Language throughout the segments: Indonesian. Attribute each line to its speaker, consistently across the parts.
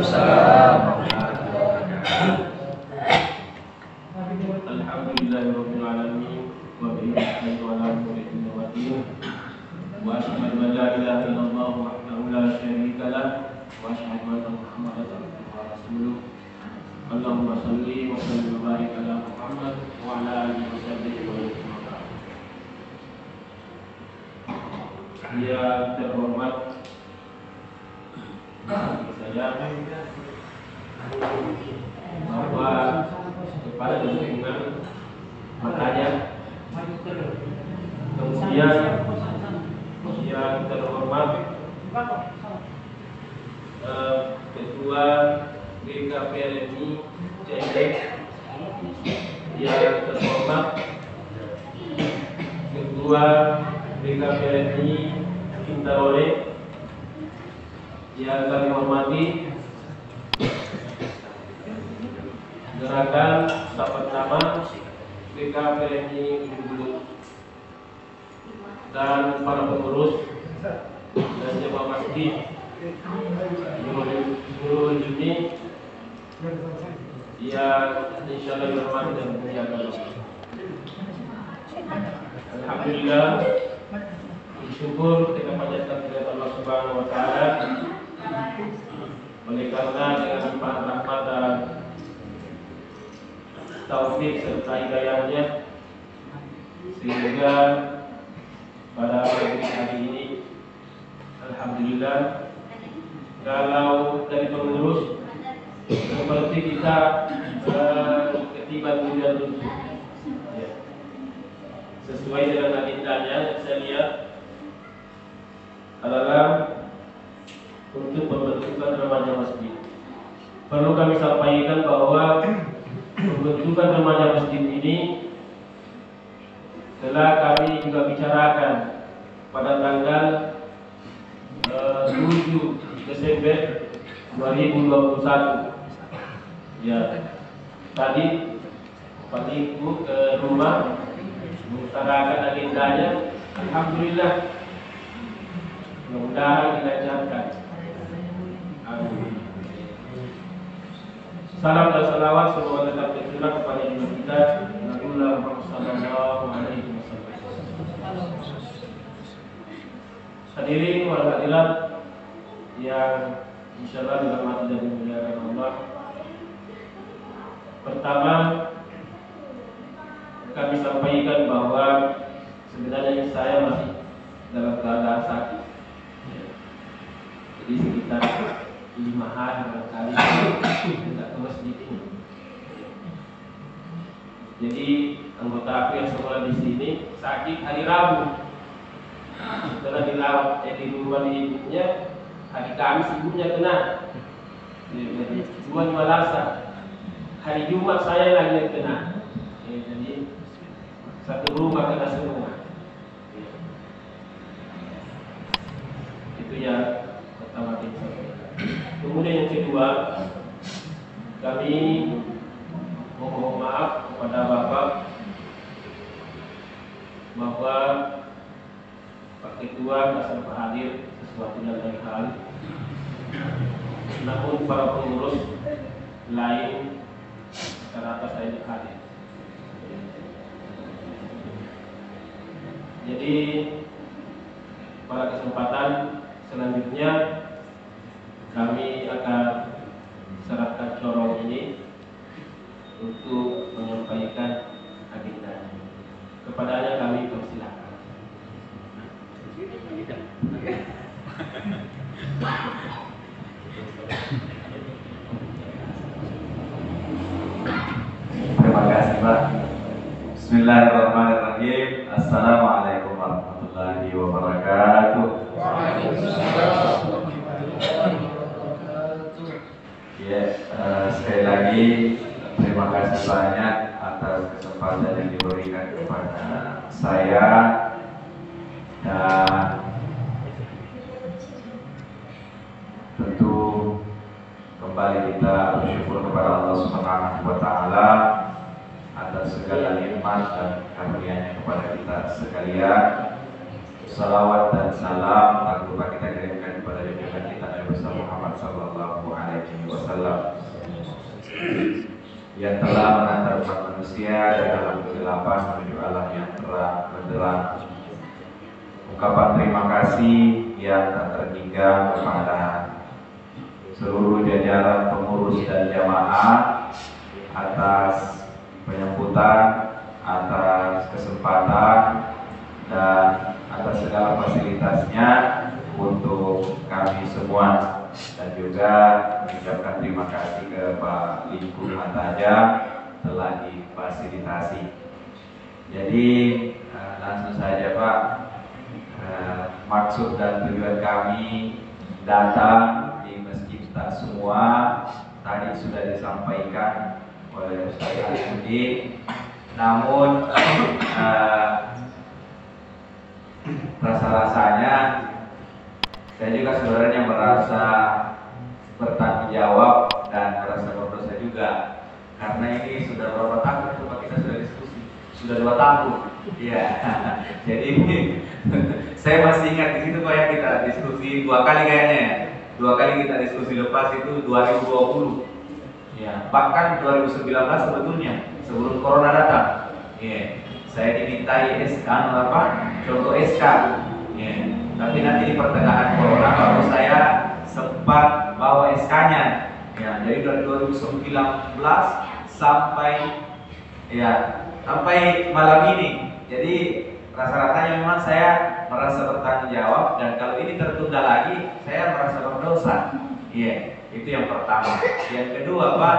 Speaker 1: Alhamdulillahirabbil alamin wa bihi nasta'inu ala umuri dunya wa din. Wa asyhadu an la ilaha illallah wahdahu la syarika lah wa asyhadu anna Muhammadan abduhu wa rasuluh. Allahumma shalli wa sallim wa barik ala Muhammad wa ala alihi wa sahbihi wa sallam. Yang terhormat saya bahwa kepada lingkungan makanya kemudian yang terhormat Ketua BKPLMI Cendek, yang terhormat Ketua BKPLMI Kintarore, yang kami hormati Gerakan Sahabat Nama BKPLMI Bulu dan para pengurus dan jemaah masjid seluruh Juni yang insyaallah dihormati dan dimuliakan. Alhamdulillah, bersyukur kita panjatkan kepada Allah Subhanahu wa taala oleh karena dengan limpahan rahmat dan taufik serta hidayahnya sehingga pada hari ini alhamdulillah kalau dari pengurus seperti kita ketiban hujan runtuh ya. Sesuai dengan agendanya yang saya lihat adalah untuk pembentukan remaja masjid. Perlu kami sampaikan bahwa pembentukan remaja masjid ini telah kami juga bicarakan pada tanggal 7 Desember 2021. Ya, tadi Pak Ibu ke rumah mengutarakan agendanya. Alhamdulillah, mudah-mudahan dilancarkan. Amin. Salam dan salawat semoga tetap tercurah kepada ibu kita Nabiullah Muhammad sallallahu alaihi wasallam. Hadirin wal hadirat yang insyaallah dirahmati dan dimuliakan Allah. Pertama, kami sampaikan bahwa sebenarnya saya masih dalam keadaan sakit. Jadi sekitar 5 hari barangkali tidak ke masjid ini. Jadi anggota aku yang sekolah di sini sakit hari Rabu. Setelah dirawat di rumah ibunya, hari Kamis ibunya kena. Jadi 2 Malasa. Hari Jumat saya lagi yang kena. Jadi satu rumah kena semua. Itu ya pertama kita. Kemudian yang kedua, kami mohon maaf kepada Bapak bahwa Pak Ketua tidak sempat hadir sesuatu dan lain hal. Namun para pengurus lain rata-rata saya hadir. Jadi pada kesempatan selanjutnya kami akan serahkan corong ini untuk menyampaikan agenda. Kepadanya kami persilakan.
Speaker 2: Terima kasih Pak. Bismillahirrahmanirrahim. Assalamualaikum warahmatullahi wabarakatuh. Ya, sekali lagi terima kasih banyak atas kesempatan yang diberikan kepada saya, dan tentu kembali kita bersyukur kepada Allah Subhanahu wa taala atas segala nikmat dan karunia-Nya kepada kita sekalian. Salawat dan salam tak lupa kita kirimkan kepada junjungan kita Nabi Muhammad sallallahu alaihi wasallam. yang telah mengantar umat manusia dari alam kegelapan menuju alam yang terang benderang. Ungkapan terima kasih yang tak terhingga kepada seluruh jajaran pengurus dan jamaah atas penyambutan, atas kesempatan, dan atas segala fasilitasnya untuk kami semua, dan juga mengucapkan terima kasih ke Pak Lingku Mataja telah difasilitasi. Jadi langsung saja Pak, maksud dan tujuan kami datang di Masjid Tak Semua tadi sudah disampaikan oleh Ustaz Alhamdi. Namun rasa-rasanya saya juga sebenarnya merasa bertanggung jawab dan merasa berdosa juga, karena ini sudah berapa tahun itu Pak kita sudah diskusi, sudah 2 tahun. Iya. Jadi saya masih ingat di situ Pak ya, kita diskusi 2 kali kayaknya ya. 2 kali kita diskusi, lepas itu 2020. Ya, bahkan 2019 sebetulnya sebelum corona datang. Iya. Saya dimintai SK contoh SK. Iya. Tapi nanti di pertengahan corona baru saya sempat bawa SK-nya. Ya, jadi dari 2019 sampai malam ini. Jadi rasa-rasanya memang saya merasa bertanggung jawab, dan kalau ini tertunda lagi saya merasa berdosa. Iya, itu yang pertama. Yang kedua Pak,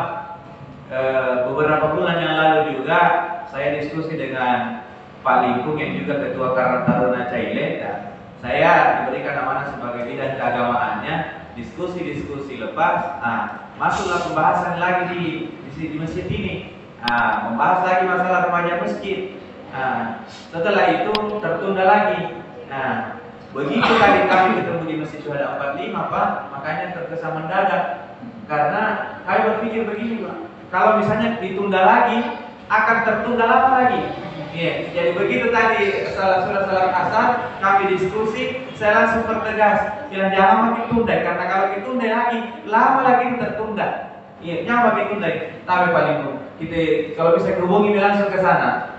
Speaker 2: beberapa bulan yang lalu juga saya diskusi dengan Pak Lingkung yang juga Ketua Karang Taruna Caile, dan saya diberikan amanah sebagai bidang keagamaannya. Diskusi lepas, masuklah pembahasan lagi di masjid ini, membahas lagi masalah remaja masjid. Setelah itu tertunda lagi. Begitu kali kami ketemu di Masjid Syuhada 45 Pak, makanya terkesan mendadak. Karena kami berpikir begini Pak, kalau misalnya ditunda lagi akan tertunda lama lagi. Jadi begitu tadi sudah salat asar kami diskusi, saya langsung pertegas, jangan makin tunda, karena kalau ditunda lagi lama lagi tertunda. Nyawa ditunda. Tapi paling kita kalau bisa hubungi langsung ke sana.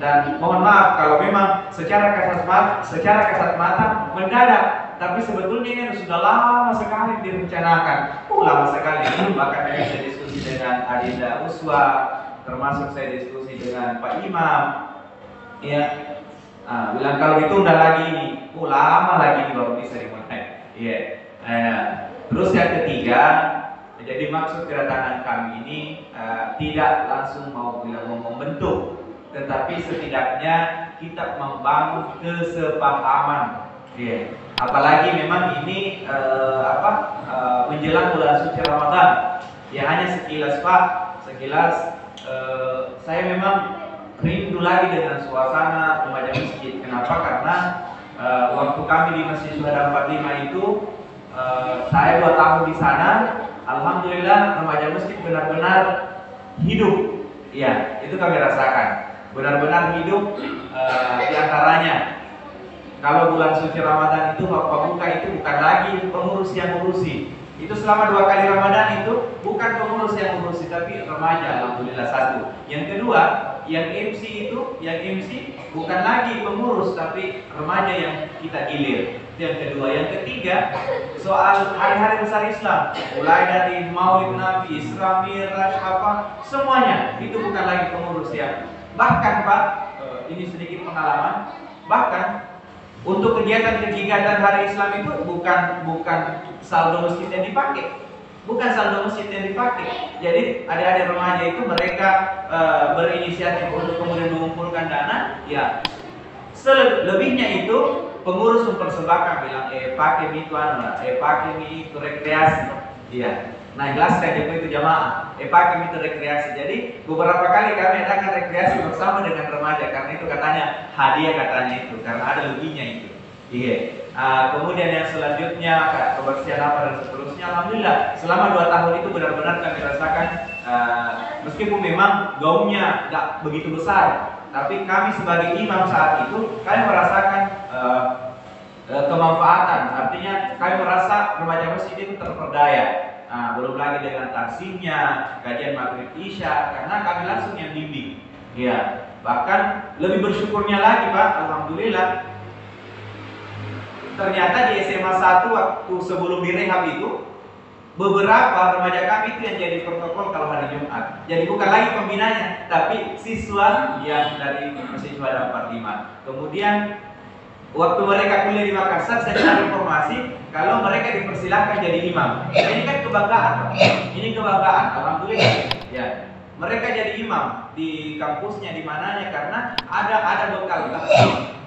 Speaker 2: Dan mohon maaf kalau memang secara kasat mata mendadak, tapi sebetulnya ini sudah lama sekali direncanakan. Lama sekali. Bahkan saya diskusi dengan Adinda Uswa, termasuk saya diskusi dengan Pak Imam. Bilang kalau ditunda lagi ini, lama lagi baru bisa dimulai. Terus yang ketiga, jadi maksud kedatangan kami ini tidak langsung mau membentuk, tetapi setidaknya kita membangun kesepahaman. Apalagi memang ini menjelang bulan suci Ramadan. Hanya sekilas Pak, saya memang rindu lagi dengan suasana remaja masjid. Kenapa? Karena waktu kami di Masjid Syuhada 45 itu, saya 2 tahun di sana. Alhamdulillah remaja masjid benar-benar hidup. Itu kami rasakan. Benar-benar hidup. Di antaranya, kalau bulan suci Ramadan itu waktu buka itu bukan lagi pengurus yang ngurusi. Itu selama 2 kali Ramadan itu bukan pengurus yang ngurusi, tapi remaja. Alhamdulillah satu. Yang kedua, yang MC bukan lagi pengurus, tapi remaja yang kita gilir. Yang kedua, yang ketiga, soal hari-hari besar Islam, mulai dari Maulid Nabi, Isra Miraj, semuanya itu bukan lagi pengurus yang. Bahkan Pak, ini sedikit pengalaman. Bahkan untuk kegiatan-kegiatan hari Islam itu bukan saldo masjid yang dipakai. Jadi adik-adik remaja itu mereka berinisiatif untuk kemudian mengumpulkan dana. Selebihnya itu pengurus mempersembahkan, bilang pakai itu rekreasi. Jelaskan itu jamaah, pakai itu rekreasi. Jadi beberapa kali kami adakan rekreasi bersama dengan remaja, karena itu katanya hadiah itu, karena ada lebihnya itu. Kemudian yang selanjutnya kebersihan dan seterusnya. Alhamdulillah selama 2 tahun itu benar-benar kami rasakan, meskipun memang gaungnya tidak begitu besar, tapi kami sebagai imam saat itu kami merasakan kemanfaatan. Artinya kami merasa remaja masjid itu terperdaya. belum lagi dengan taksimnya, kajian maghrib isya, karena kami langsung yang bimbing. Ya, bahkan lebih bersyukurnya lagi Pak, alhamdulillah. Ternyata di SMA 1 waktu sebelum direhab itu, beberapa remaja kami itu yang jadi protokol kalau hari Jumat. Jadi bukan lagi pembinanya, tapi siswa yang dari mahasiswa dan 45. Kemudian waktu mereka kuliah di Makassar, saya dengar informasi kalau mereka dipersilahkan jadi imam. Nah, ini kan kebanggaan, Pak. Ini kebanggaan, alhamdulillah. Ya, mereka jadi imam di kampusnya, di mananya, karena ada bekal.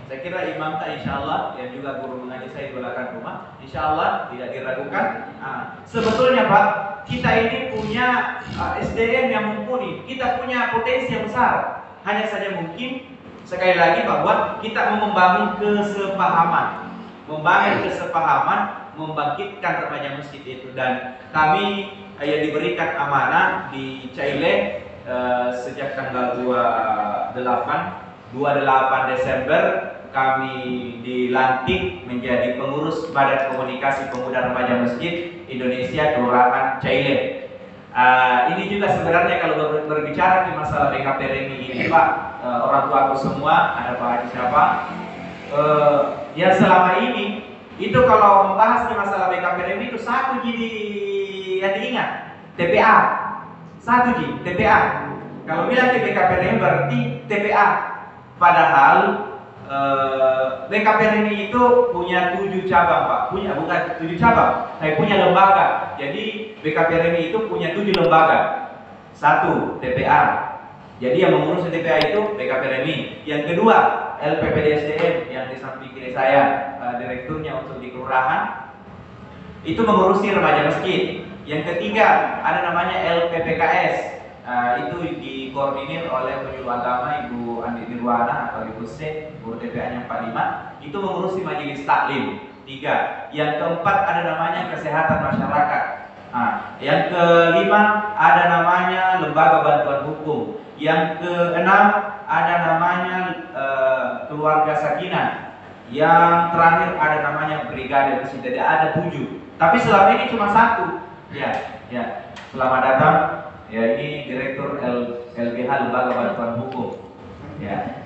Speaker 2: Saya kira imam tak insya Allah, yang juga guru mengaji saya di belakang rumah, insya Allah tidak diragukan. Sebetulnya Pak, kita ini punya SDM yang mumpuni, kita punya potensi yang besar. Hanya saja mungkin sekali lagi bahwa kita mau membangun kesepahaman, membangkitkan remaja masjid itu. Dan kami yang diberikan amanah di Caile sejak tanggal 28 Desember kami dilantik menjadi pengurus Badan Komunikasi Pemuda Remaja Masjid Indonesia Kelurahan Caile. Ini juga sebenarnya kalau berbicara di masalah BKPRMI ini Pak, orang tua aku semua, ada Pak Haji siapa, yang selama ini itu kalau membahas di masalah BKPRMI itu satu jadi yang diingat, TPA. Satu ji, TPA. Kalau bilang di BKPRMI berarti TPA. Padahal BKPRMI itu punya 7 cabang Pak, bukan 7 cabang, tapi punya lembaga. Jadi BKPRMI itu punya 7 lembaga. 1 TPA. Jadi yang mengurus TPA itu BKPRMI. Yang kedua LPPDSDM yang di samping kiri saya, direkturnya untuk di kelurahan, itu mengurusi remaja masjid. Yang ketiga ada namanya LPPKS. Itu dikoordinir oleh penyuluh agama Ibu Andi Nirwana atau Ibu C, guru TPA-nya 45. Itu mengurusi majelis taklim. 3. Yang keempat ada namanya kesehatan masyarakat. Yang kelima ada namanya lembaga bantuan hukum. Yang keenam ada namanya keluarga sakinah. Yang terakhir ada namanya brigade besi. Jadi ada 7. Tapi selama ini cuma 1. Ya. Selamat datang. Ya, ini Direktur LBH Lembaga Bantuan Hukum. Ya,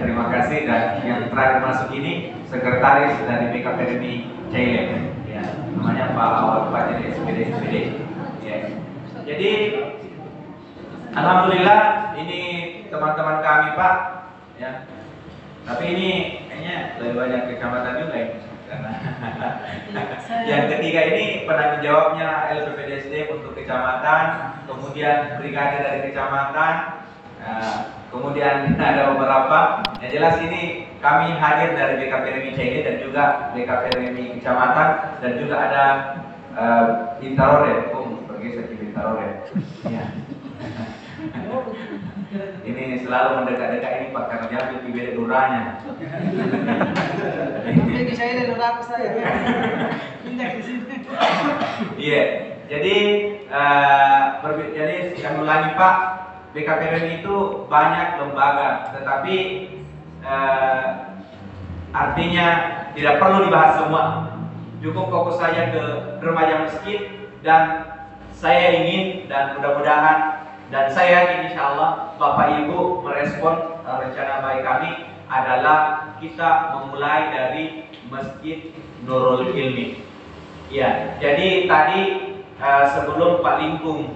Speaker 2: terima kasih. Dan yang terakhir masuk ini Sekretaris dari BKPRMI Caile. Ya, namanya Pak Awal Bupati SPD. Ya. Jadi alhamdulillah ini teman-teman kami Pak. Ya. Tapi ini kayaknya lebih banyak kecamatan juga ya. Yang ketiga ini penanggung jawabnya LPPDSD untuk kecamatan, kemudian brigade dari kecamatan, kemudian ada beberapa. Yang jelas ini kami hadir dari BKPRMI Caile dan juga BKPRMI kecamatan, dan juga ada Bintarore, bergeser ke Bintarore. Ya. Ini selalu mendekat-dekat ini Pak, karena dia lebih beda duranya.
Speaker 3: Jadi saya dan orang saya pindah di sini.
Speaker 2: Iya, jadi sekali lagi Pak, BKPRMI itu banyak lembaga, tetapi artinya tidak perlu dibahas semua. Cukup fokus saja ke remaja masjid, dan saya ingin dan mudah-mudahan dan saya yakin insya Allah Bapak Ibu merespon rencana baik kami adalah kita memulai dari Masjid Nurul Ilmi. Ya, jadi tadi sebelum Pak Lingkung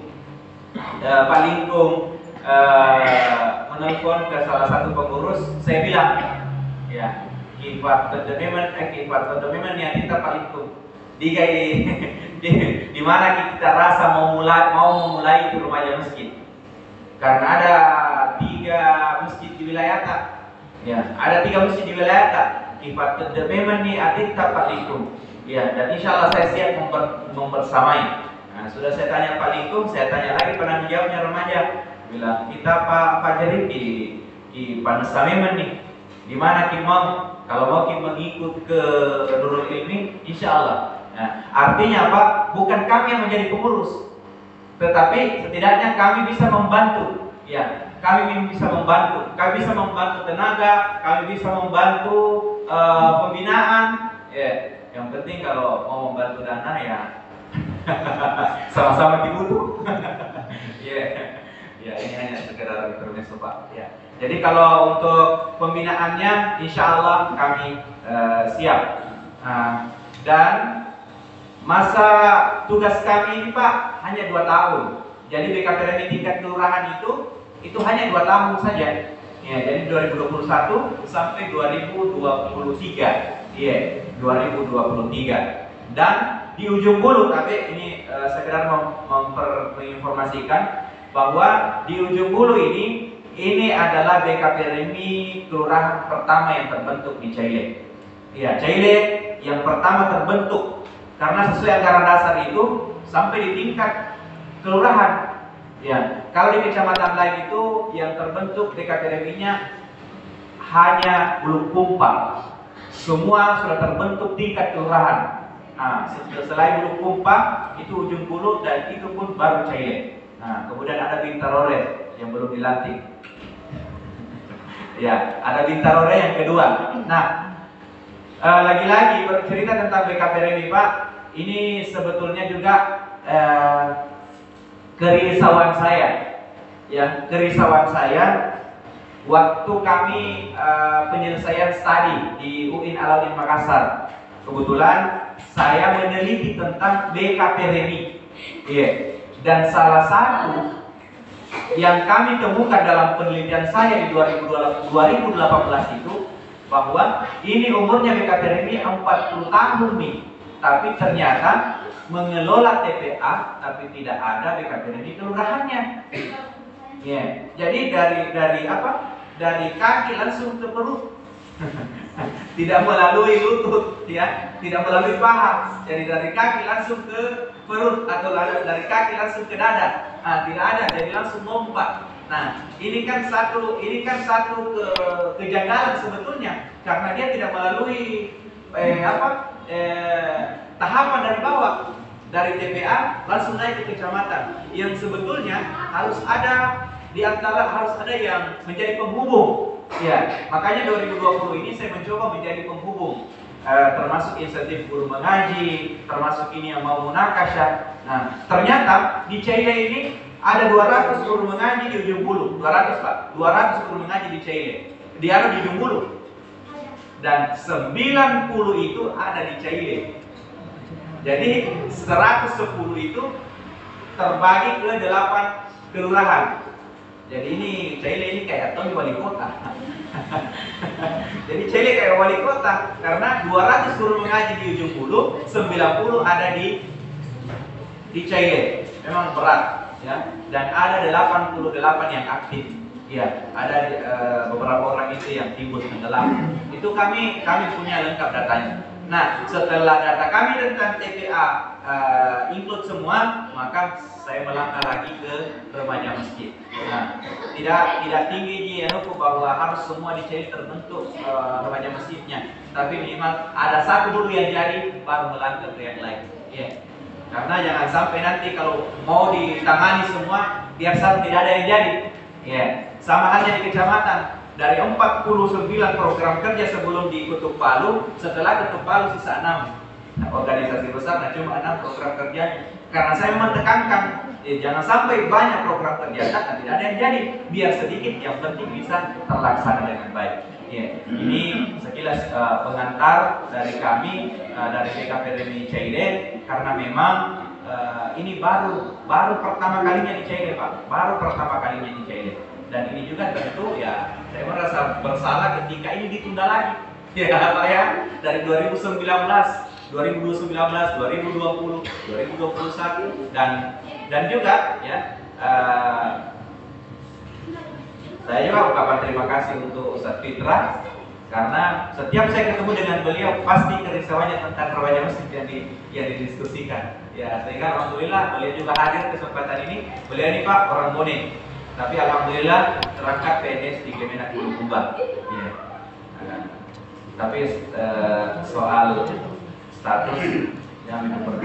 Speaker 2: menelpon ke salah satu pengurus, saya bilang, ya, kifat pendomiman yang kita Pak Lingkung di mana kita rasa mau memulai itu remaja masjid. Karena ada 3 masjid di wilayah tak, ya, ada 3 masjid di wilayah tak. Kifat memang nih adik tak Pak Lingkung, ya, dan insya Allah saya siap membersamai. Nah, sudah saya tanya Pak Lingkung, saya tanya lagi penanggung jawabnya remaja, bilang kita Pak Jerip di Panesameman nih, di mana kita mau, kalau mau kita mengikut ke Nurul Ilmi, insya Allah. Nah, artinya Pak, bukan kami yang menjadi pengurus, tetapi setidaknya kami bisa membantu. Ya, kami bisa membantu tenaga, kami bisa membantu pembinaan. Ya, yang penting kalau mau membantu dana ya Sama-sama dibutuh. Iya. Ya, ini hanya sekedar intermezzo Pak. Ya. Jadi kalau untuk pembinaannya, insya Allah kami siap. Dan masa tugas kami ini Pak hanya 2 tahun. Jadi BKPRMI tingkat kelurahan itu hanya 2 tahun saja. Ya, jadi 2021 sampai 2023. Iya, 2023. Dan di ujung bulu, tapi ini sekedar menginformasikan bahwa di ujung bulu ini adalah BKPRMI kelurahan pertama yang terbentuk di Caile. Ya, Caile yang pertama terbentuk karena sesuai anggaran dasar itu sampai di tingkat kelurahan. Ya, kalau di kecamatan lain itu yang terbentuk BKPRMI-nya hanya Bulukumpa. Semua sudah terbentuk tingkat kelurahan. Nah, selain Bulukumpa itu ujung bulu dan itu pun baru Caile. Nah, kemudian ada Bintarore yang belum dilantik. Ya, ada Bintarore yang kedua. Nah, lagi-lagi bercerita tentang BKPRMI Pak, ini sebetulnya juga kerisauan saya. Ya, kerisauan saya waktu kami penyelesaian studi di UIN Alauddin Makassar. Kebetulan saya meneliti tentang BKPRMI. Iya. Dan salah satu yang kami temukan dalam penelitian saya di 2018 itu bahwa ini umurnya BKPRMI 40 tahun nih, tapi ternyata mengelola TPA tapi tidak ada BKPRMI kelurahannya. Ya, jadi dari apa? Dari kaki langsung ke perut. Tidak melalui lutut, ya, tidak melalui paha. Jadi dari kaki langsung ke perut atau dari kaki langsung ke dada. Nah, tidak ada, jadi langsung lompat. Nah, ini kan satu kejanggalan sebetulnya karena dia tidak melalui tahapan dari bawah, dari TPA langsung naik ke kecamatan. Yang sebetulnya harus ada yang menjadi penghubung. Ya, makanya 2020 ini saya mencoba menjadi penghubung, termasuk insentif guru mengaji, termasuk ini yang mau munakasyah. Nah, ternyata di Caile ini ada 200 guru mengaji di ujung bulu, 200 Pak, 200 guru mengaji di Caile, di ujung bulu, dan 90 itu ada di Caile. Jadi 110 itu terbagi ke 8 kelurahan. Jadi ini Caile ini kayak Tony wali kota. Jadi Caile kayak wali kota karena 200 guru mengaji di ujung bulu, 90 ada di Caile. Memang berat, ya. Dan ada 88 yang aktif. Ya, ada beberapa orang itu yang timbul tenggelam. Itu kami punya lengkap datanya. Nah, setelah data kami tentang TPA include semua, maka saya melangkah lagi ke remaja masjid. Nah, tidak tinggi di hukum bahwa harus semua di Caile terbentuk remaja masjidnya, tapi minimal ada satu dulu yang jadi, baru melangkah ke yang lain. Ya. Karena jangan sampai nanti kalau mau ditangani semua, biar satu tidak ada yang jadi. Ya. Sama halnya di kecamatan. Dari 49 program kerja sebelum di Ketuk Palu, setelah Ketuk Palu sisa 6. Nah, organisasi besar, nah cuma 6 program kerja. Karena saya menekankan, jangan sampai banyak program kerja dan tidak ada yang jadi. Biar sedikit, yang penting bisa terlaksana dengan baik. Ya, ini sekilas pengantar dari kami, dari BKPRMI Caile, karena memang ini baru pertama kalinya di Caile Pak, baru pertama kalinya di Caile. Dan ini juga tentu ya saya merasa bersalah ketika ini ditunda lagi. Ya Pak ya, dari 2019, 2020, 2021 dan juga ya saya juga ucapkan terima kasih untuk Ustadz Fitra karena setiap saya ketemu dengan beliau pasti kerisauannya tentang remaja masjid yang didiskusikan. Ya sehingga alhamdulillah beliau juga hadir kesempatan ini. Beliau ini Pak orang Bone. Tapi alhamdulillah terangkat PNS di Kemenak Bulukumba. Ya. Tapi soal status yang kembali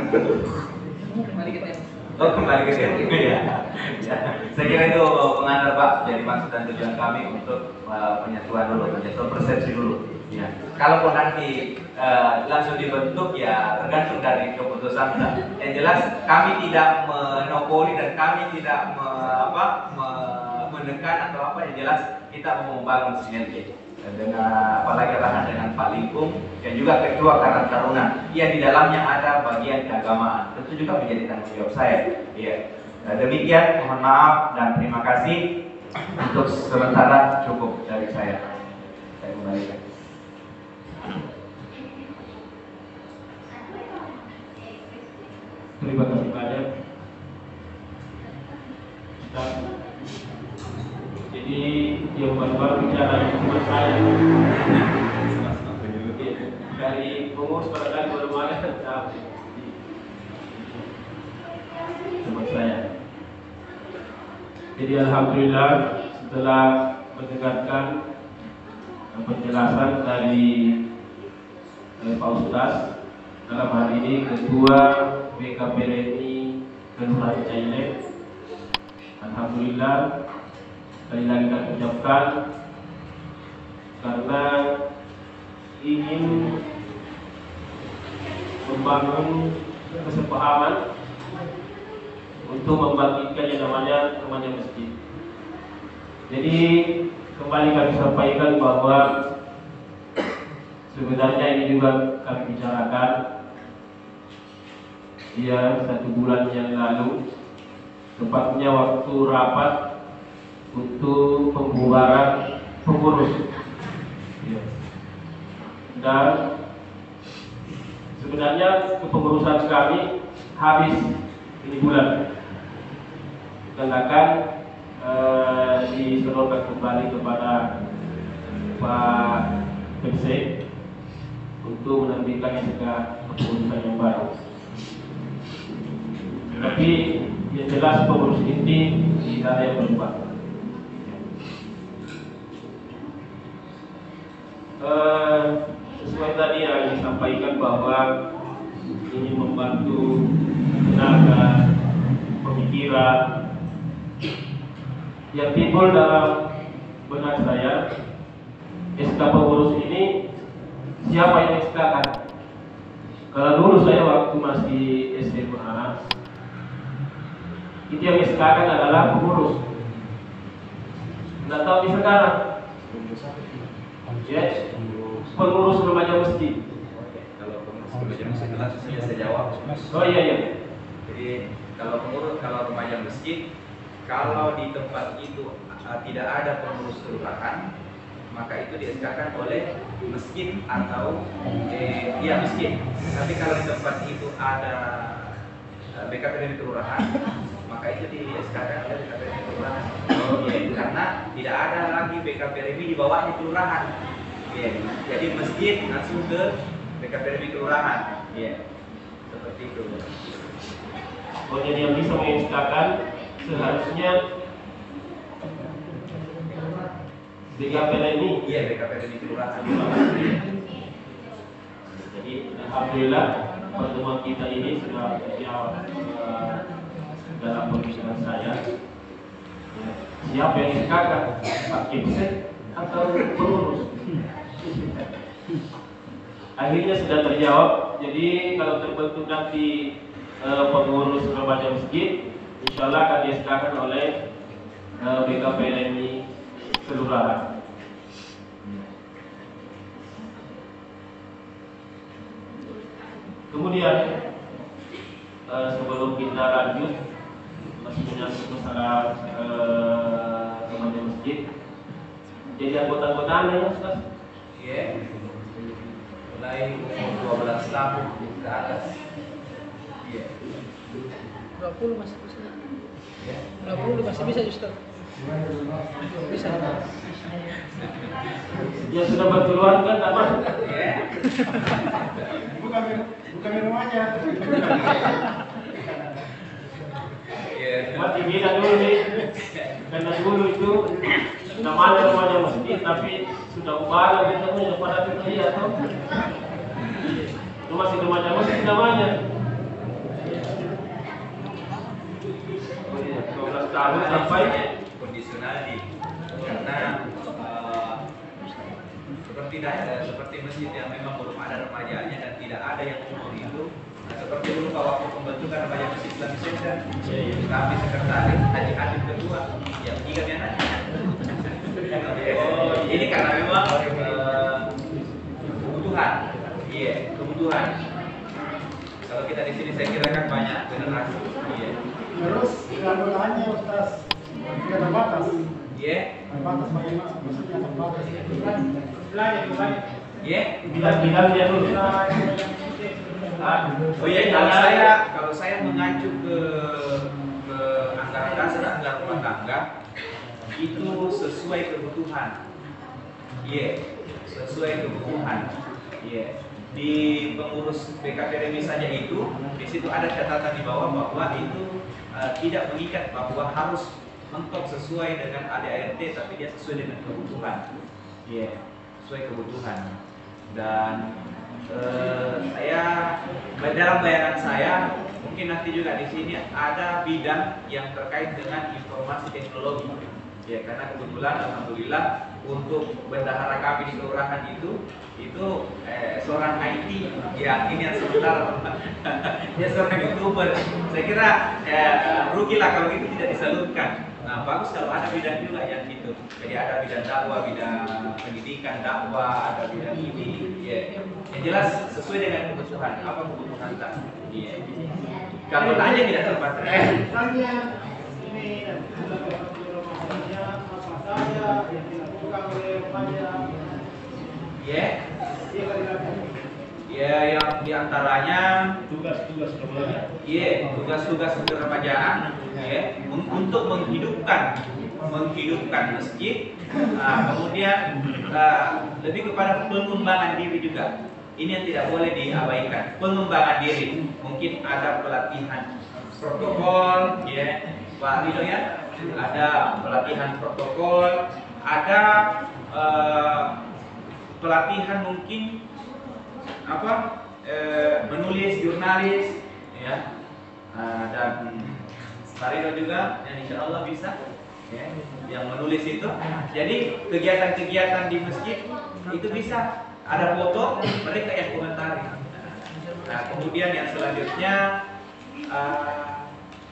Speaker 2: ke tema. Ya. Saya kira itu pengantar Pak. Jadi maksud dan tujuan kami untuk penyatuan persepsi dulu. Ya. Kalau nanti langsung dibentuk ya tergantung dari keputusan kita. Yang jelas kami tidak monopoli dan kami tidak menekan atau apa. Yang jelas kita mau membangun sinergi dengan apalagi arahan dengan Pak Lingkung dan juga Ketua Karang Taruna. Ya di dalamnya ada bagian keagamaan. Tentu juga menjadi tanggung jawab saya. Ya. Demikian, mohon maaf dan terima kasih. Untuk sementara cukup dari saya. Saya kembalikan.
Speaker 1: Terima kasih banyak. Jadi yang baru bicara cuma saya. Dari pengurus barangkali baru ada cuma saya. Jadi alhamdulillah setelah mendengarkan penjelasan dari Pak Ustaz dalam hal ini Ketua BKPRMI Kelurahan Caile, alhamdulillah sekali lagi kami ucapkan karena ingin membangun kesepahaman untuk membagikan yang namanya remaja masjid. Jadi kembali kami sampaikan bahwa sebenarnya ini juga kami bicarakan ya 1 bulan yang lalu, tepatnya waktu rapat untuk pembubaran pengurus. Ya. Dan sebenarnya kepengurusan kami habis ini bulan. Akan diserahkan kembali kepada Pak PC untuk menerbitkan SK kepengurusan yang baru. Tapi yang jelas pengurus inti tidak ada yang berubah. Sesuai tadi yang disampaikan bahwa ini membantu tenaga, pemikiran yang timbul dalam benak saya. SK pengurus ini siapa yang SK kan? Kalau dulu saya waktu masih SMA, itu yang SK kan adalah pengurus. Nggak tahu di sekarang, ya, pengurus remaja masjid.
Speaker 2: Kalau pengurus remaja masjid langsung saja saya jawab.
Speaker 1: Oh iya.
Speaker 2: Jadi kalau remaja masjid, kalau di tempat itu tidak ada pengurus kelurahan, maka itu di-SK-kan oleh masjid atau masjid. Tapi kalau di tempat itu ada BKPRMI kelurahan, maka itu di-SK-kan oleh BKPRMI kelurahan. Karena tidak ada lagi BKPRMI di bawahnya kelurahan. Jadi masjid langsung ke BKPRMI kelurahan. Seperti itu.
Speaker 1: Oh, jadi yang bisa menginstakan seharusnya BKPRMI.
Speaker 2: Iya, BKPRMI kelurahan.
Speaker 1: Jadi alhamdulillah pertemuan kita ini sudah terjawab dalam pemikiran saya. Siapa yang dikatakan Pak Kipset atau pengurus? Akhirnya sudah terjawab. Jadi kalau terbentuk nanti pengurus remaja masjid, insya Allah akan disahkan oleh BKPRMI kelurahan. Kemudian sebelum kita lanjut masih menyangkut masalah remaja masjid. Jadi anggota-anggotanya ya Ustaz?
Speaker 2: Iya. Mulai umur 12 tahun ke atas. Iya.
Speaker 3: 20 masih bisa. 20 masih bisa Ustaz. Bisa.
Speaker 1: Ya sudah berkeluarga tak masuk.
Speaker 2: Iya.
Speaker 4: Bukan rumahnya.
Speaker 2: Iya.
Speaker 1: Masih bilang dulu nih, karena dulu itu namanya remaja masjid, tapi sudah ubah gitu punya pada itu dia tuh. Itu masih remaja masjid namanya. 12 tahun sampai
Speaker 2: kondisional di karena seperti masjid yang memang belum ada remajanya dan tidak ada yang umur itu. Nah, seperti dulu waktu pembentukan remaja masjid Islam Center, kami sekretaris, Haji Hatim ketua, yang 3 anak. Oh, ini karena memang kebutuhan, iya, kebutuhan. Kalau kita di sini saya kira kan banyak generasi, iya.
Speaker 3: Terus anggotanya Ustaz tidak terbatas.
Speaker 2: Iya.
Speaker 3: Terbatas bagaimana? Maksudnya terbatas.
Speaker 2: Iya.
Speaker 1: Bilang-bilangnya dulu.
Speaker 2: Oh iya, kalau saya mengacu ke anggaran dasar anggaran rumah tangga itu sesuai kebutuhan. Iya, sesuai kebutuhan. Iya. Di pengurus BKPRMI saja itu, di situ ada catatan di bawah bahwa itu tidak mengikat bahwa harus mentok sesuai dengan ADART, tapi dia sesuai dengan kebutuhan. Iya, sesuai kebutuhan. Dan saya dalam bayangan saya mungkin nanti juga di sini ada bidang yang terkait dengan informasi teknologi. Ya, karena kebetulan alhamdulillah untuk bendahara kami di kelurahan itu seorang IT ya, ini yang sebentar dia seorang YouTuber. Saya kira rugilah kalau itu tidak disalurkan. Nah, bagus kalau ada bidang juga yang itu. Jadi ada bidang dakwah, bidang pendidikan dakwah, ada bidang ini. Ya. Yang jelas sesuai dengan kebutuhan. Apa kebutuhan kita? Iya. Kalau tanya tidak terbatas.
Speaker 3: Tanya ini apa saja yang dilakukan oleh remaja?
Speaker 2: Ya. Ya, yang diantaranya
Speaker 1: Tugas-tugas remaja.
Speaker 2: iya, tugas-tugas keremajaan ya, untuk menghidupkan masjid. Kemudian lebih kepada pengembangan diri juga. Ini yang tidak boleh diabaikan. Pengembangan diri, mungkin ada pelatihan protokol, ya, Pak Rido ya, ada pelatihan protokol, ada pelatihan mungkin menulis jurnalis, ya, dan Pak Rido juga yang insya Allah bisa, ya, yang menulis itu. Jadi kegiatan-kegiatan di masjid itu bisa ada foto, mereka yang komentari. Nah, kemudian yang selanjutnya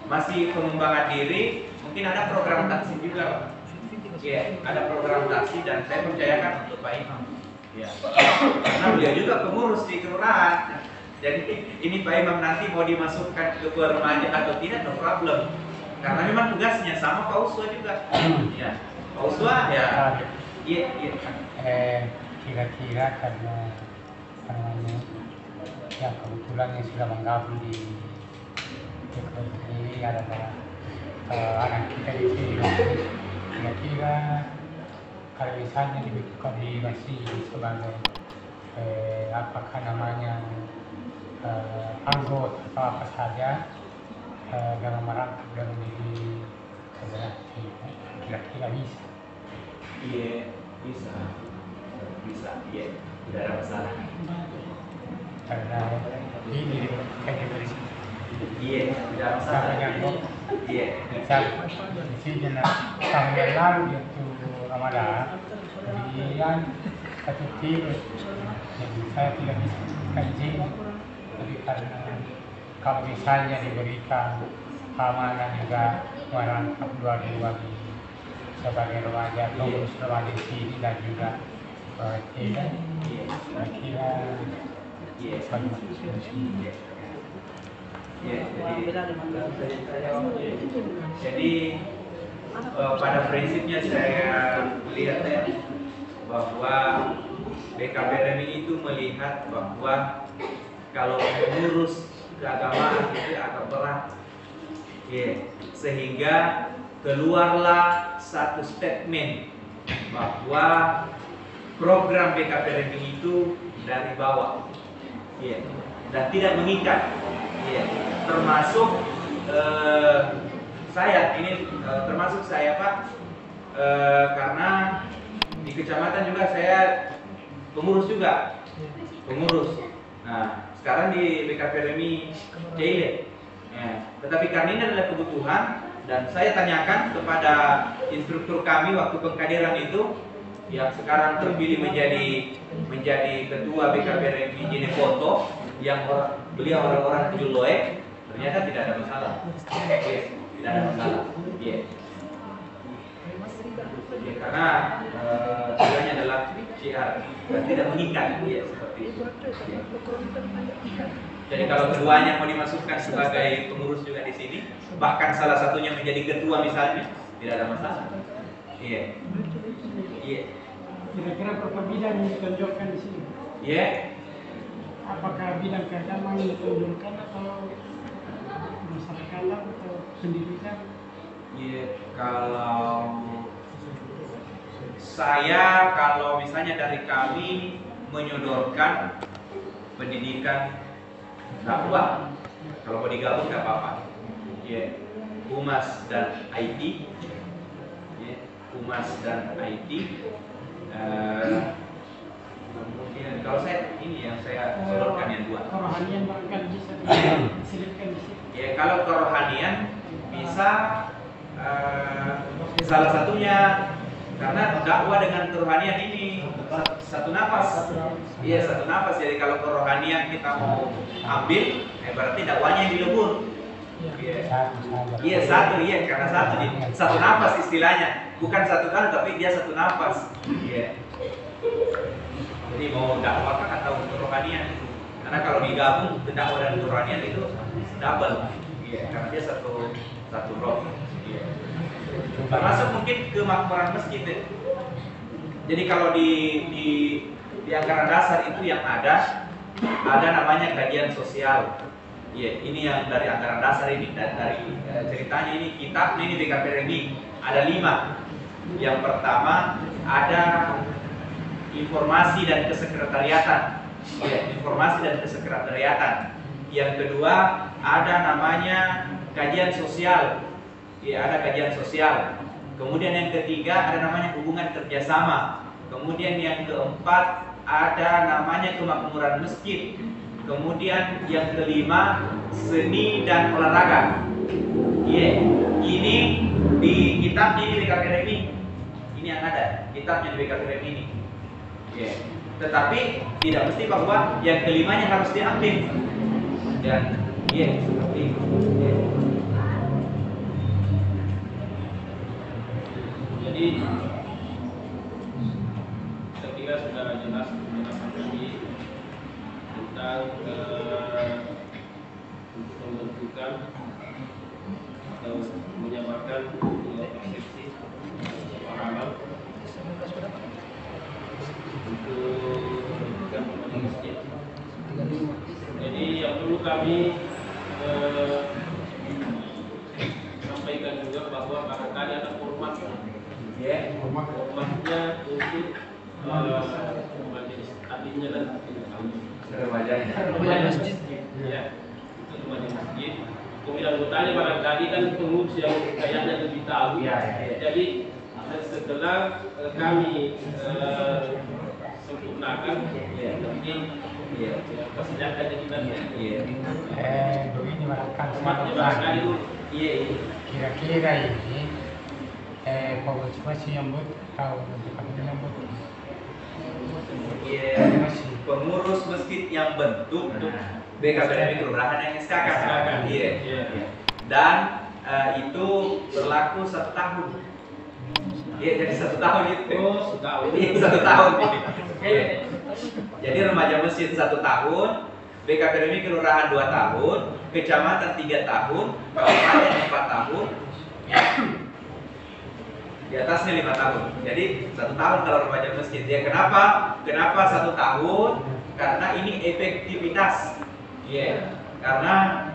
Speaker 2: masih pengembangan diri, mungkin ada program taksi juga, Pak. Ya, ada program taksi dan saya percayakan untuk Pak Imam. Ya. Karena beliau juga pengurus di kelurahan. Jadi ini Pak Imam nanti mau dimasukkan ke remaja atau tidak, no problem. Karena memang tugasnya sama Pak Uswa juga. Ya, Pak Uswa ya. Iya.
Speaker 4: Kira-kira karena yang kebetulan yang sudah menggabung di ini adalah anak kita di sini. Kira-kira kalau misalnya masih sebagai apakah namanya anggota atau apa saja dalam rangka dalam diri federasi, kira-kira bisa.
Speaker 2: Iya, bisa, iya, tidak ada masalah.
Speaker 4: Karena ini kayak dari
Speaker 2: Iya, tidak ada masalah. Iya.
Speaker 4: di sini tahun yang lalu itu Ramadan, kemudian satu tim, jadi saya tidak bisa izin, jadi karena kalau misalnya diberikan keamanan juga merangkap dua-dua sebagai remaja, pengurus remaja di sini dan juga tidak, saya kira
Speaker 2: jadi pada prinsipnya saya melihat ya, bahwa BKPRMI itu melihat bahwa kalau mengurus keagamaan itu agak berat, ya, sehingga keluarlah satu statement bahwa program BKPRMI itu dari bawah, ya, dan tidak mengikat, ya, termasuk termasuk saya Pak, karena di kecamatan juga saya pengurus. Nah, sekarang di BKPRMI Cilet. Ya, tetapi karena ini adalah kebutuhan dan saya tanyakan kepada instruktur kami waktu pengkaderan itu, yang sekarang terpilih menjadi ketua BKPRMI Jeneponto, yang beliau orang-orang Juloe, ternyata tidak ada masalah. Yes, tidak ada masalah. Yes. Ya, karena tujuannya adalah syiar dan tidak mengikat, ya, seperti itu. Ya. Jadi kalau keduanya mau dimasukkan sebagai pengurus juga di sini, bahkan salah satunya menjadi ketua misalnya, tidak ada masalah. Iya. Iya.
Speaker 3: Kira-kira berapa bidang yang ditonjolkan di sini?
Speaker 2: Iya.
Speaker 3: Apakah bidang keagamaan yang ditonjolkan atau masyarakatan atau pendidikan?
Speaker 2: Iya. Kalau misalnya dari kami menyodorkan pendidikan dakwah, kalau mau digabung nggak apa-apa. Iya. Humas dan IT. Iya. Humas dan IT. Kemudian kalau saya ini yang saya sodorkan yang dua.
Speaker 3: Kerohanian barangkali bisa diselipkan di sini.
Speaker 2: Ya, kalau kerohanian bisa salah satunya, karena dakwah dengan kerohanian ini satu napas. Iya, satu napas. Jadi kalau kerohanian kita mau ambil, berarti dakwahnya yang dilebur. Iya, satu, iya, karena satu napas istilahnya, bukan satu kali tapi dia satu napas. Iya. Jadi mau dakwah atau kerohanian, karena kalau digabung dakwah dan kerohanian itu double. Iya, karena dia satu roh. Iya. Termasuk mungkin kemakmuran masjid. Jadi kalau di anggaran dasar itu yang ada namanya kajian sosial. Iya, ini yang dari anggaran dasar ini, dan dari ceritanya ini kitabnya ini BKPRMI ada 5. Yang pertama ada informasi dan kesekretariatan. Ya, informasi dan kesekretariatan. Yang kedua ada namanya kajian sosial. Ya, ada kajian sosial. Kemudian yang ketiga ada namanya hubungan kerjasama. Kemudian yang keempat ada namanya kemakmuran masjid. Kemudian yang kelima seni dan olahraga. Iya, ini di kitabnya ini BKPRMI. Ini yang ada kitabnya di BKPRMI ini. Iya. Tetapi tidak mesti bahwa yang kelimanya harus diambil. Dan iya, seperti itu. Iya.
Speaker 1: Jadi saya kira sudah jelas penjelasan kami tentang untuk membentukkan atau menyamarkan persepsi pemahaman untuk membentukkan pemahaman masjid. Jadi yang perlu kami sampaikan juga bahwa barangkali ada format, formatnya untuk majelis adinnya dan
Speaker 2: Remajanya.
Speaker 1: masjid, ya, untuk majelis masjid. Kemudian anggotanya barangkali kan pengurus yang kayaknya lebih tahu.
Speaker 2: Ya.
Speaker 1: Jadi setelah kami sempurnakan, nanti persilakan kita.
Speaker 4: Begini barangkali
Speaker 1: Formatnya barangkali itu,
Speaker 4: kira-kira ini pengurus masih yang tahu untuk kami yang
Speaker 2: Iya, pengurus masjid yang bentuk BKPRMI kelurahan yang SK kan? Iya. Dan itu berlaku 1 tahun. Iya, jadi 1 tahun itu.
Speaker 1: Oh, setahun.
Speaker 2: Iya, 1 tahun. Iya. Jadi remaja masjid 1 tahun, BKPRMI kelurahan 2 tahun, kecamatan 3 tahun, kabupaten 4 tahun. Di atasnya 5 tahun. Jadi 1 tahun kalau remaja masjid. Ya, kenapa 1 tahun? Karena ini efektivitas. Iya. Karena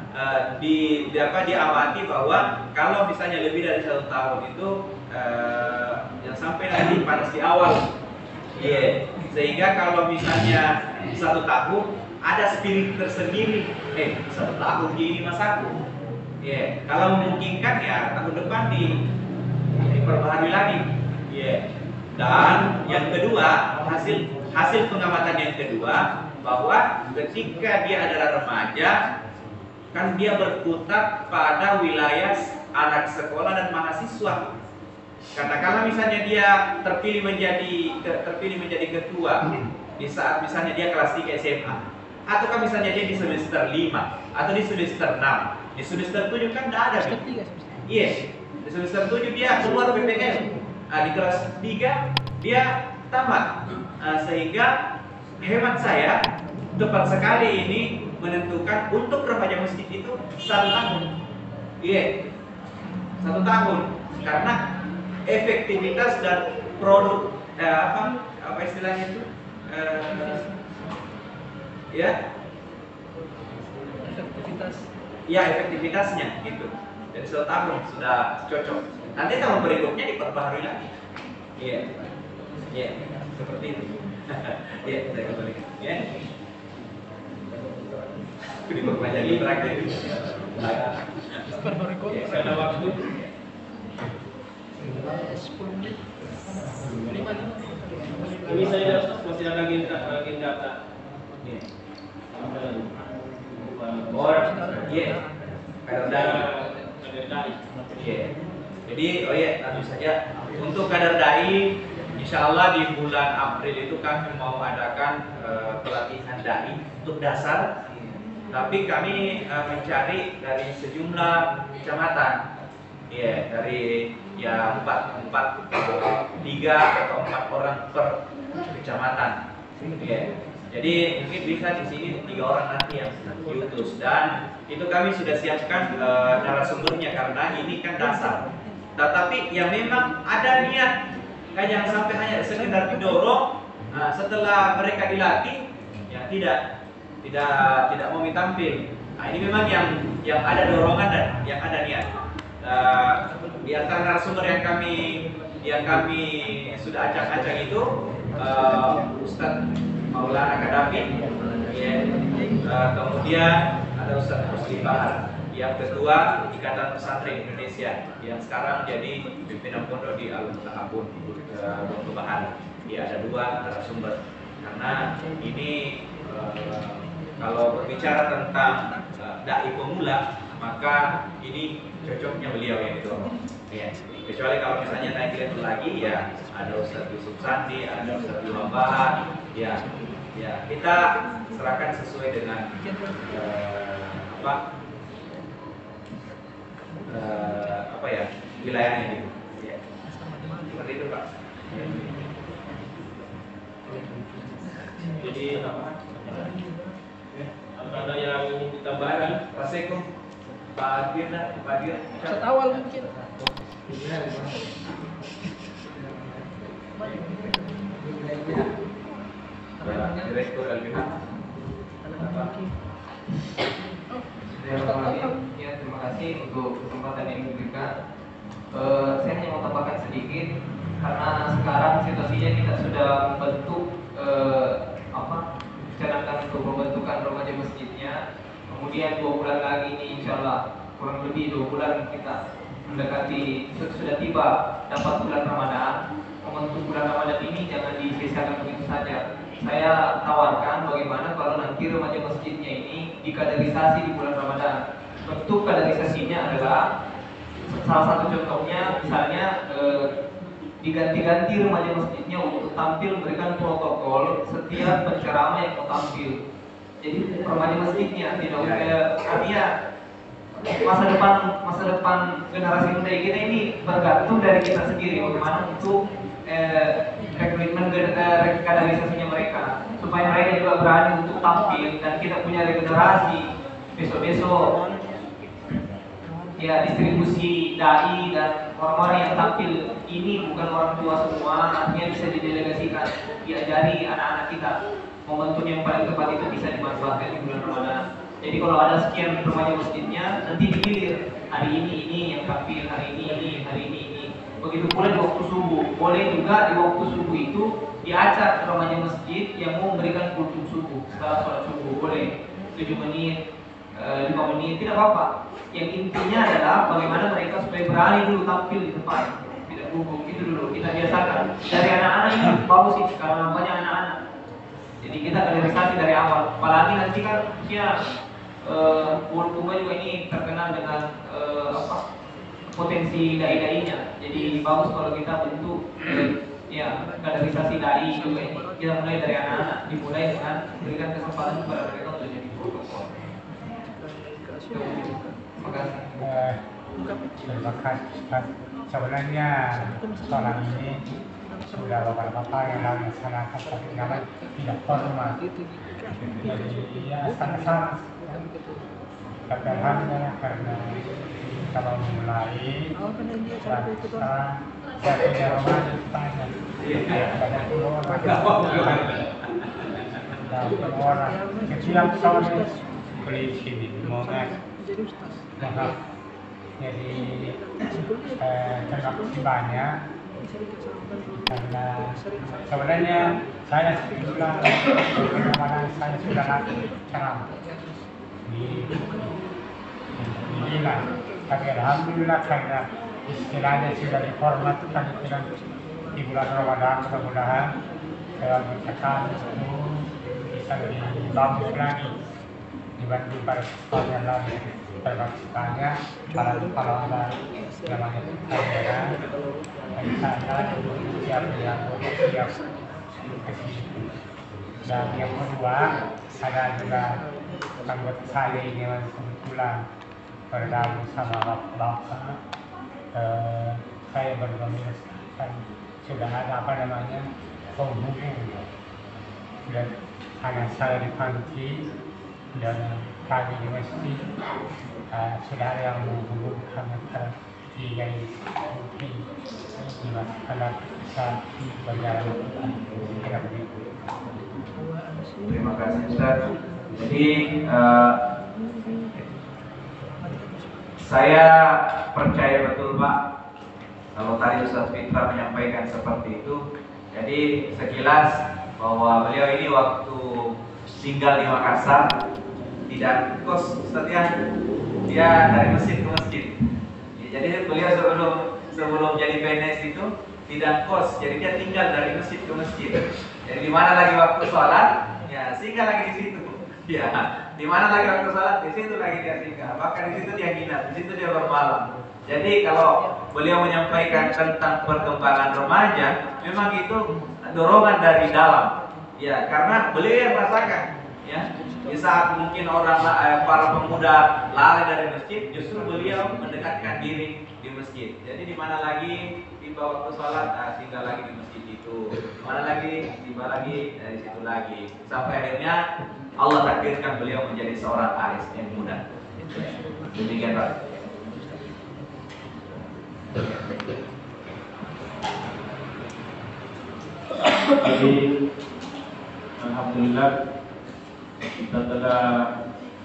Speaker 2: diamati bahwa kalau misalnya lebih dari 1 tahun itu yang sampai nanti panas di awal. Iya. Sehingga kalau misalnya 1 tahun ada spirit tersendiri. 1 tahun gini mas aku. Iya. Kalau memungkinkan ya tahun depan diperbaharui lagi. Dan yang kedua, hasil pengamatan yang kedua, bahwa ketika dia adalah remaja, kan dia berkutat pada wilayah anak sekolah dan mahasiswa. Katakanlah misalnya dia terpilih menjadi ketua di saat misalnya dia kelas 3 SMA, ataukah misalnya dia di semester 5 atau di semester 6, di semester 7 kan tidak ada. Iya, di semester 7 dia keluar PPL. Di kelas 3 dia tamat. Sehingga hemat saya tepat sekali ini menentukan untuk remaja masjid itu 1 tahun. Iya, 1 tahun, karena efektivitas dan produk apa istilahnya itu efektivitasnya gitu. Jadi 1 tahun sudah cocok. Nanti tahun berikutnya diperbaharui lagi. Iya, seperti itu. Iya, saya kembali. Ya. Diperbanyak lagi praktek.
Speaker 1: Karena waktu
Speaker 3: 10 menit 5
Speaker 1: ini saya masih ada data.
Speaker 2: Kadar dai. Jadi langsung saja untuk kadar dai, insya Allah di bulan April itu kami mau adakan pelatihan dai untuk dasar. Tapi kami mencari dari sejumlah kecamatan, dari 3 atau 4 orang per kecamatan. Jadi mungkin bisa di sini 3 orang nanti yang diutus, dan itu kami sudah siapkan narasumbernya karena ini kan dasar. Tetapi yang memang ada niat, jangan sampai hanya sekedar didorong. Setelah mereka dilatih, ya tidak mau tampil. Ini memang yang ada dorongan dan yang ada niat. Di antara narasumber yang kami sudah acak-acak itu Ustadz Maulana Kadafi, kemudian ada Ustadz Muslim Bahar yang ketua Ikatan Pesantren Indonesia yang sekarang jadi pimpinan pondok di Al-Tahabun Bahar. Ada 2 narasumber karena ini kalau berbicara tentang dai pemula, maka ini cocoknya beliau yang didorong. Kecuali kalau misalnya naik level lagi, ya ada Ustadz Yusuf Sandi, ada Ustadz Ilham Bahar, ya kita serahkan sesuai dengan wilayahnya gitu. Seperti itu, Pak.
Speaker 1: Jadi ada yang ditambahkan?
Speaker 2: Pak Seko, Pak Dirna, Pak Dir.
Speaker 3: awal mungkin.
Speaker 2: Direktur LBH.
Speaker 5: Ya, terima kasih untuk kesempatan yang diberikan. Saya hanya mau tambahkan sedikit karena sekarang situasinya kita sudah membentuk canangkan untuk pembentukan remaja masjidnya. Kemudian 2 bulan lagi ini insya Allah kurang lebih 2 bulan kita mendekati sudah tiba dapat bulan Ramadan. Momentum bulan Ramadan ini jangan disia-siakan begitu saja. Saya tawarkan bagaimana kalau nanti remaja masjidnya ini dikaderisasi di bulan Ramadan. Bentuk kaderisasinya adalah salah satu contohnya misalnya diganti-ganti remaja masjidnya untuk tampil memberikan protokol setiap penceramah yang mau tampil. Jadi remaja masjidnya tidak artinya masa depan generasi muda kita ini bergantung dari kita sendiri bagaimana untuk rekrutmen kaderisasinya mereka supaya mereka juga berani untuk tampil dan kita punya regenerasi besok-besok. Ya, distribusi dai dan orang-orang yang tampil ini bukan orang tua semua, artinya bisa didelegasikan, diajari anak-anak kita. Momentum yang paling tepat itu bisa dimanfaatkan di bulan Ramadan. Jadi kalau ada sekian remaja masjidnya, nanti digilir hari ini yang tampil, hari ini. Begitu pula di waktu subuh, boleh juga di waktu subuh itu diacak remaja masjid yang mau memberikan kultum subuh setelah sholat subuh, boleh 7 menit, 5 menit, tidak apa-apa. Yang intinya adalah bagaimana mereka supaya berani dulu tampil di depan, tidak gugup, itu dulu kita biasakan. Dari anak-anak ini bagus sih, karena banyak anak-anak. Jadi kita kaderisasi dari awal. Apalagi nanti kan dia Kultumnya juga ini terkenal dengan potensi dai-dainya. Jadi bagus kalau kita bentuk ya kaderisasi dai juga ini. Kita mulai dari anak-anak, dimulai dengan berikan kesempatan kepada mereka untuk jadi protokol. Terima kasih.
Speaker 4: Terima kasih Ustaz. Sebenarnya soalan ini sudah beberapa yang melaksanakan tapi namun tidak formal. Jadi ya asal-asal. Tapi alhamdulillah karena kita mau mulai saya punya rumah banyak, banyak orang setiap sore beli sini momen mahal. Jadi terima kasih banyak karena sebenarnya saya sudah ceramah di inilah, tapi alhamdulillah karena istilahnya sudah diformatkan di bulan Ramadan, mudah-mudahan saya mengucapkan itu bisa lebih bagus lagi dibanding pada tahun yang lalu. Terima kasih banyak kalau ada namanya kamera dan saya siap dan yang kedua ada juga anggota saya ini yang kebetulan bergabung sama bapak. Saya berkomunikasi sudah ada penghubung dan anak saya di panti dan kami di masjid sudah ada yang menghubungkan antara tiga ini karena bisa berjalan kira begitu.
Speaker 2: Terima kasih Ustaz. Jadi saya percaya betul Pak kalau tadi Ustaz Fitra menyampaikan seperti itu. Jadi sekilas bahwa beliau ini waktu tinggal di Makassar tidak kos Ustaz ya, dia dari masjid ke masjid. Jadi beliau sebelum jadi PNS itu tidak kos, jadi dia tinggal dari masjid ke masjid. Jadi di mana lagi waktu sholat, ya singgah lagi di situ. Ya, di mana lagi waktu sholat, di situ lagi dia singgah. Bahkan di situ dia nginap, di situ dia bermalam. Jadi kalau beliau menyampaikan tentang perkembangan remaja, memang itu dorongan dari dalam. Ya, karena beliau yang merasakan. Ya, di saat mungkin para pemuda lalai dari masjid, justru beliau mendekatkan diri di masjid. Jadi di mana lagi tiba waktu sholat, singgah lagi di masjid itu. Di mana lagi tiba lagi dari situ lagi. Sampai akhirnya Allah takdirkan beliau menjadi seorang ASN muda. Demikian Pak.
Speaker 1: Jadi alhamdulillah kita telah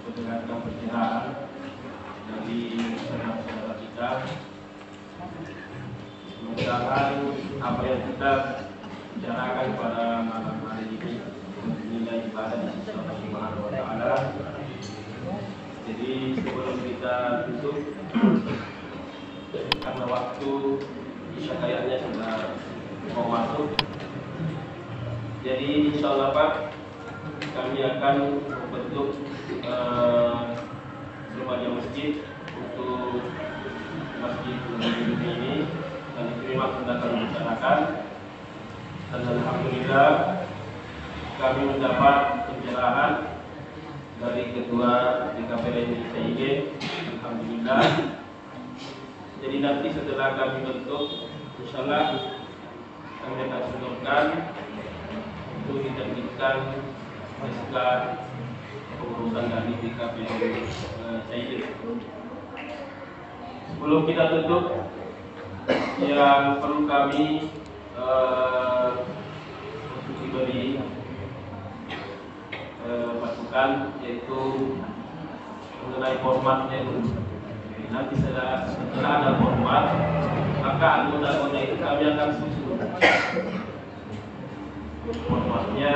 Speaker 1: mendengarkan pencerahan dari saudara-saudara kita. Mudah-mudahan apa yang kita bicarakan pada malam hari ini nilai ibadah di sisi Allah Subhanahu wa taala. Jadi sebelum kita tutup karena waktu bisa kayaknya sudah mau masuk. Jadi insyaallah Pak, kami akan membentuk remaja masjid untuk masjid ini dan itu memang sudah kami bicarakan. Dan alhamdulillah kami mendapat pencerahan dari ketua DKPRI CIG. Alhamdulillah. Jadi nanti setelah kami bentuk, insyaallah kami akan sodorkan untuk diterbitkan SK pengurusan dari DKPRI CIG. Sebelum kita tutup, yang perlu kami diberi masukan yaitu mengenai formatnya dulu. Nanti setelah ada format, maka anggota-anggota itu kami akan susun formatnya.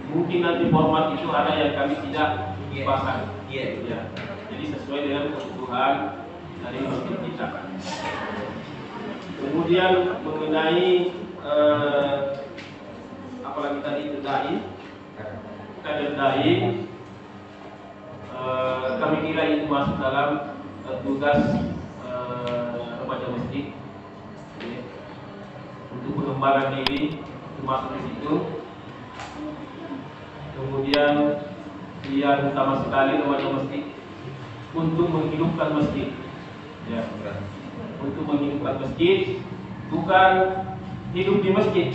Speaker 1: Mungkin nanti format itu ada yang kami tidak pasang. Ya. Jadi sesuai dengan kebutuhan dari masjid kita. Kemudian mengenai apalagi tadi itu kader dai, kami kira itu masuk dalam tugas pengembangan diri termasuk di situ. Kemudian yang utama sekali namanya masjid untuk menghidupkan masjid, ya, untuk menghidupkan masjid, bukan hidup di masjid.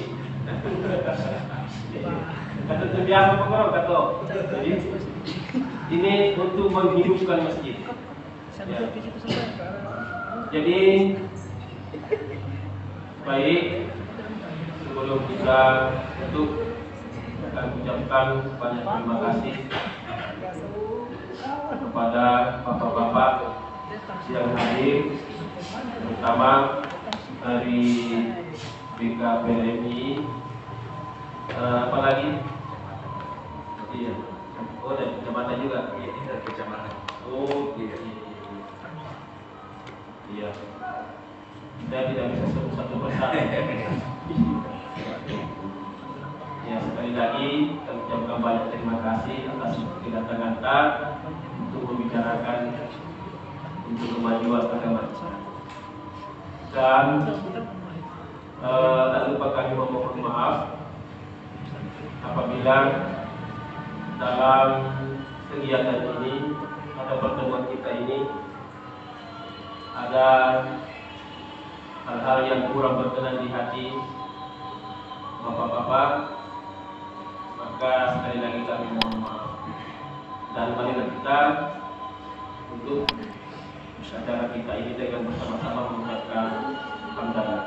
Speaker 1: Kata terbiasa pengaruh kata. Jadi ini untuk menghidupkan masjid. Ya. Jadi baik, sebelum kita tutup, akan ucapkan banyak terima kasih kepada bapak-bapak yang hadir, terutama dari BKPMI, apalagi, iya, oh dari kecamatan juga,
Speaker 2: Ini dari kecamatan.
Speaker 1: oh iya, iya, saya tidak bisa sebut satu persatu. Ya, sekali lagi kami ucapkan banyak terima kasih atas kedatangan Anda untuk membicarakan untuk kemajuan agama Islam. Dan tak lupa kami memohon maaf apabila dalam kegiatan ini, pada pertemuan kita ini, ada hal-hal yang kurang berkenan di hati bapak-bapak, maka sekali lagi kami mohon maaf. Dan marilah kita untuk acara kita ini dengan bersama-sama mengucapkan hamdalah.